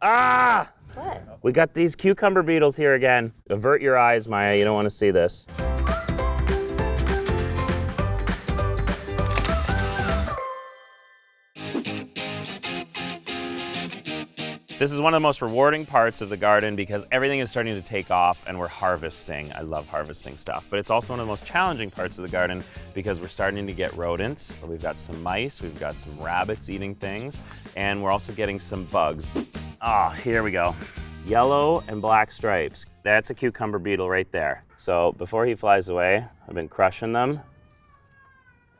Ah! What? We got these cucumber beetles here again. Avert your eyes, Maya. You don't want to see this. This is one of the most rewarding parts of the garden because everything is starting to take off and we're harvesting. I love harvesting stuff, but it's also one of the most challenging parts of the garden because we're starting to get rodents. We've got some mice, we've got some rabbits eating things, and we're also getting some bugs. Ah, here we go. Yellow and black stripes. That's a cucumber beetle right there. So before he flies away, I've been crushing them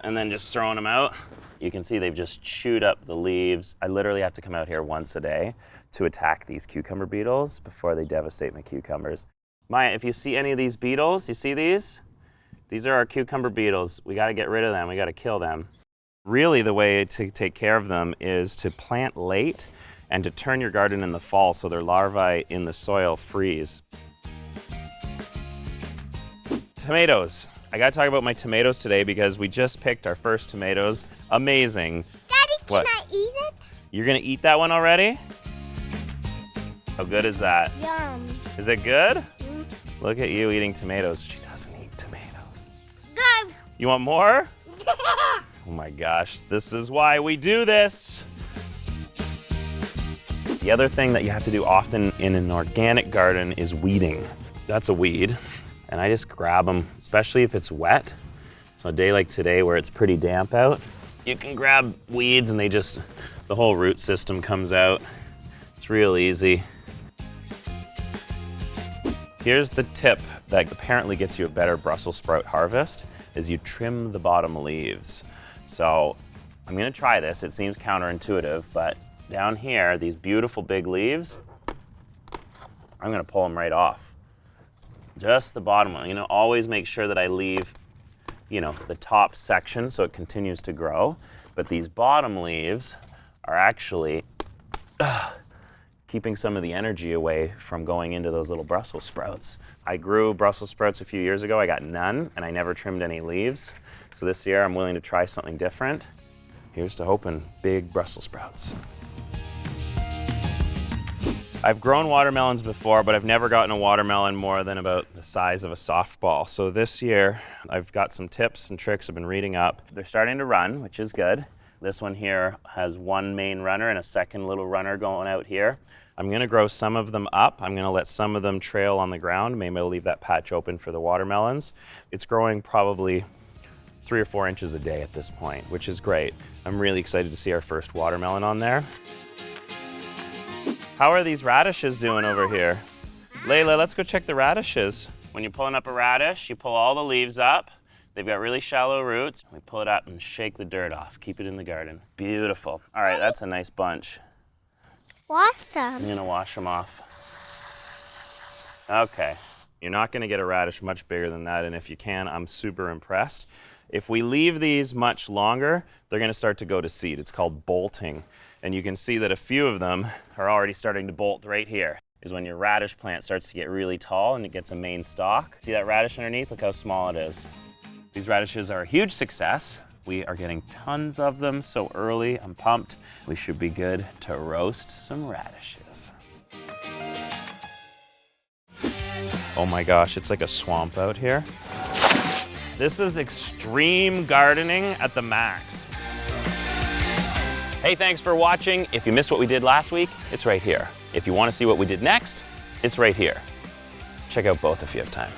and then just throwing them out. You can see they've just chewed up the leaves. I literally have to come out here once a day to attack these cucumber beetles before they devastate my cucumbers. Maya, if you see any of these beetles, you see these? These are our cucumber beetles. We gotta get rid of them, we gotta kill them. Really the way to take care of them is to plant late and to turn your garden in the fall so their larvae in the soil freeze. Tomatoes. I gotta talk about my tomatoes today because we just picked our first tomatoes. Amazing. Daddy, can I eat it? You're gonna eat that one already? How good is that? Yum. Is it good? Look at you eating tomatoes. She doesn't eat tomatoes. Good. You want more? Oh my gosh, this is why we do this. The other thing that you have to do often in an organic garden is weeding. That's a weed. And I just grab them, especially if it's wet. So a day like today where it's pretty damp out, you can grab weeds and the whole root system comes out. It's real easy. Here's the tip that apparently gets you a better Brussels sprout harvest, is you trim the bottom leaves. So I'm gonna try this. It seems counterintuitive, but down here, these beautiful big leaves, I'm gonna pull them right off. Just the bottom one. Always make sure that I leave, the top section so it continues to grow. But these bottom leaves are actually keeping some of the energy away from going into those little Brussels sprouts. I grew Brussels sprouts a few years ago. I got none, and I never trimmed any leaves. So this year I'm willing to try something different. Here's to hoping big Brussels sprouts. I've grown watermelons before, but I've never gotten a watermelon more than about the size of a softball. So this year, I've got some tips and tricks I've been reading up. They're starting to run, which is good. This one here has one main runner and a second little runner going out here. I'm gonna grow some of them up. I'm gonna let some of them trail on the ground. Maybe I'll leave that patch open for the watermelons. It's growing probably 3 or 4 inches a day at this point, which is great. I'm really excited to see our first watermelon on there. How are these radishes doing over here? Layla, let's go check the radishes. When you're pulling up a radish, you pull all the leaves up. They've got really shallow roots. We pull it up and shake the dirt off. Keep it in the garden. Beautiful. All right, that's a nice bunch. Wash them. I'm gonna wash them off. Okay. You're not gonna get a radish much bigger than that, and if you can, I'm super impressed. If we leave these much longer, they're gonna start to go to seed. It's called bolting. And you can see that a few of them are already starting to bolt right here, is when your radish plant starts to get really tall and it gets a main stalk. See that radish underneath? Look how small it is. These radishes are a huge success. We are getting tons of them so early. I'm pumped. We should be good to roast some radishes. Oh my gosh, it's like a swamp out here. This is extreme gardening at the max. Hey, thanks for watching. If you missed what we did last week, it's right here. If you want to see what we did next, it's right here. Check out both if you have time.